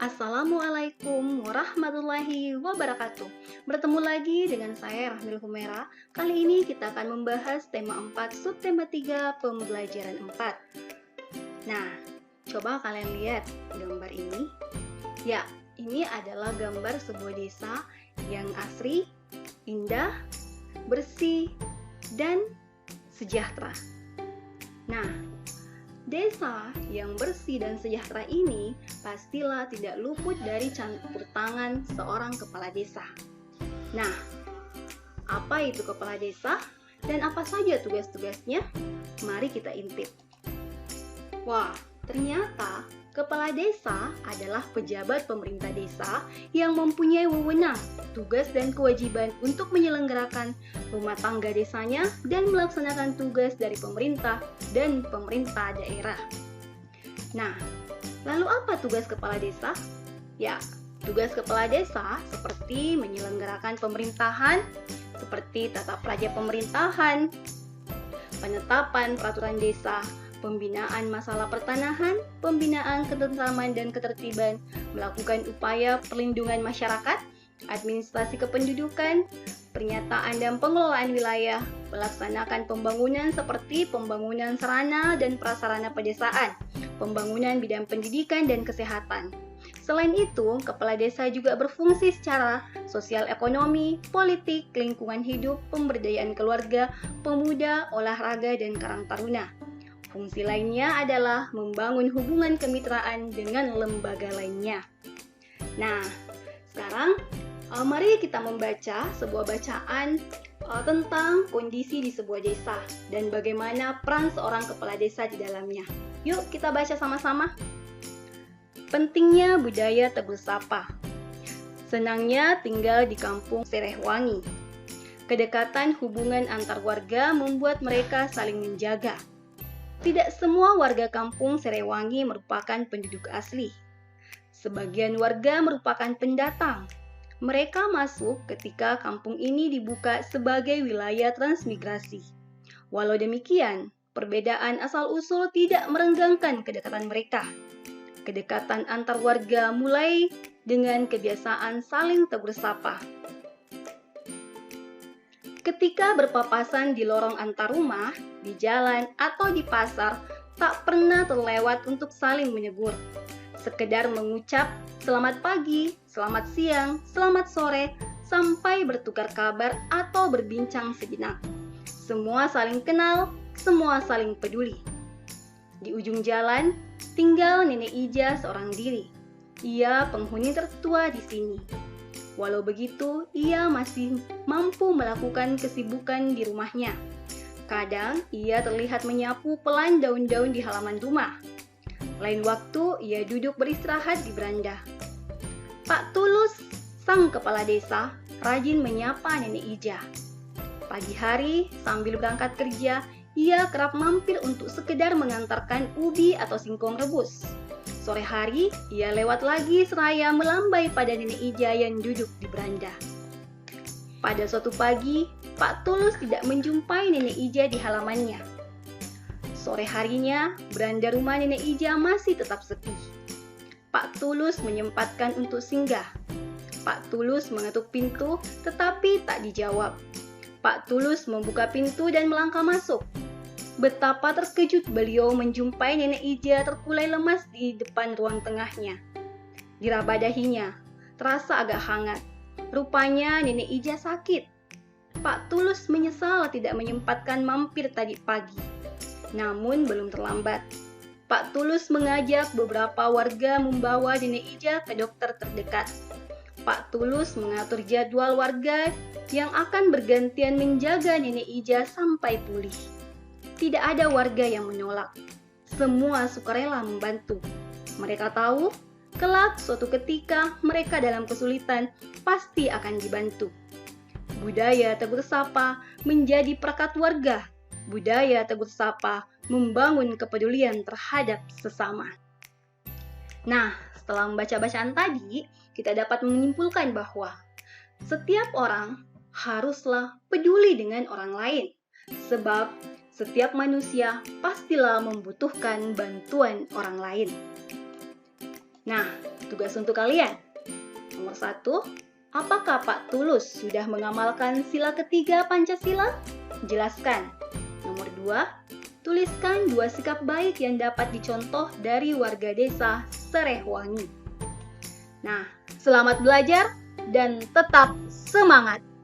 Assalamualaikum warahmatullahi wabarakatuh. Bertemu lagi dengan saya Rahmil Humera. Kali ini kita akan membahas tema 4 subtema 3 pembelajaran 4. Nah, coba kalian lihat gambar ini. Ya, ini adalah gambar sebuah desa yang asri, indah, bersih, dan sejahtera. Nah, desa yang bersih dan sejahtera ini pastilah tidak luput dari campur tangan seorang kepala desa. Nah, apa itu kepala desa dan apa saja tugas-tugasnya? Mari kita intip. Wah, ternyata kepala desa adalah pejabat pemerintah desa yang mempunyai wewenang, tugas dan kewajiban untuk menyelenggarakan rumah tangga desanya dan melaksanakan tugas dari pemerintah dan pemerintah daerah. Nah, lalu apa tugas kepala desa? Ya, tugas kepala desa seperti menyelenggarakan pemerintahan, seperti tata praja pemerintahan, penetapan peraturan desa, pembinaan masalah pertanahan, pembinaan ketentraman dan ketertiban, melakukan upaya perlindungan masyarakat, administrasi kependudukan, pernyataan dan pengelolaan wilayah, melaksanakan pembangunan seperti pembangunan sarana dan prasarana pedesaan, pembangunan bidang pendidikan dan kesehatan. Selain itu, kepala desa juga berfungsi secara sosial ekonomi, politik, lingkungan hidup, pemberdayaan keluarga, pemuda, olahraga, dan karang taruna. Fungsi lainnya adalah membangun hubungan kemitraan dengan lembaga lainnya. Nah, sekarang mari kita membaca sebuah bacaan tentang kondisi di sebuah desa dan bagaimana peran seorang kepala desa di dalamnya. Yuk kita baca sama-sama. Pentingnya budaya tegur sapa. Senangnya tinggal di kampung Serehwangi. Kedekatan hubungan antar warga membuat mereka saling menjaga. Tidak semua warga kampung Serehwangi merupakan penduduk asli. Sebagian warga merupakan pendatang. Mereka masuk ketika kampung ini dibuka sebagai wilayah transmigrasi. Walau demikian, perbedaan asal-usul tidak merenggangkan kedekatan mereka. Kedekatan antar warga mulai dengan kebiasaan saling tegur sapa. Ketika berpapasan di lorong antar rumah, di jalan, atau di pasar, tak pernah terlewat untuk saling menegur. Sekedar mengucap selamat pagi, selamat siang, selamat sore, sampai bertukar kabar atau berbincang sejenak. Semua saling kenal, semua saling peduli. Di ujung jalan, tinggal Nenek Ija seorang diri. Ia penghuni tertua di sini. Walau begitu, ia masih mampu melakukan kesibukan di rumahnya. Kadang, ia terlihat menyapu pelan daun-daun di halaman rumah. Lain waktu, ia duduk beristirahat di beranda. Pak Tulus, sang kepala desa, rajin menyapa Nenek Ija. Pagi hari, sambil berangkat kerja, ia kerap mampir untuk sekedar mengantarkan ubi atau singkong rebus. Sore hari, ia lewat lagi seraya melambai pada Nenek Ija yang duduk di beranda. Pada suatu pagi, Pak Tulus tidak menjumpai Nenek Ija di halamannya. Sore harinya, beranda rumah Nenek Ija masih tetap sepi. Pak Tulus menyempatkan untuk singgah. Pak Tulus mengetuk pintu, tetapi tak dijawab. Pak Tulus membuka pintu dan melangkah masuk. Betapa terkejut beliau menjumpai Nenek Ija terkulai lemas di depan ruang tengahnya. Diraba dahinya, terasa agak hangat. Rupanya Nenek Ija sakit. Pak Tulus menyesal tidak menyempatkan mampir tadi pagi. Namun belum terlambat. Pak Tulus mengajak beberapa warga membawa Nenek Ija ke dokter terdekat. Pak Tulus mengatur jadwal warga yang akan bergantian menjaga Nenek Ija sampai pulih. Tidak ada warga yang menolak. Semua sukarela membantu. Mereka tahu, kelak suatu ketika mereka dalam kesulitan pasti akan dibantu. Budaya tegur sapa menjadi perekat warga. Budaya tegur sapa membangun kepedulian terhadap sesama. Nah, setelah membaca bacaan tadi, kita dapat menyimpulkan bahwa setiap orang haruslah peduli dengan orang lain. Sebab setiap manusia pastilah membutuhkan bantuan orang lain. Nah, tugas untuk kalian. Nomor 1, apakah Pak Tulus sudah mengamalkan sila ketiga Pancasila? Jelaskan. Nomor 2, tuliskan 2 sikap baik yang dapat dicontoh dari warga desa Serehwangi. Nah, selamat belajar dan tetap semangat!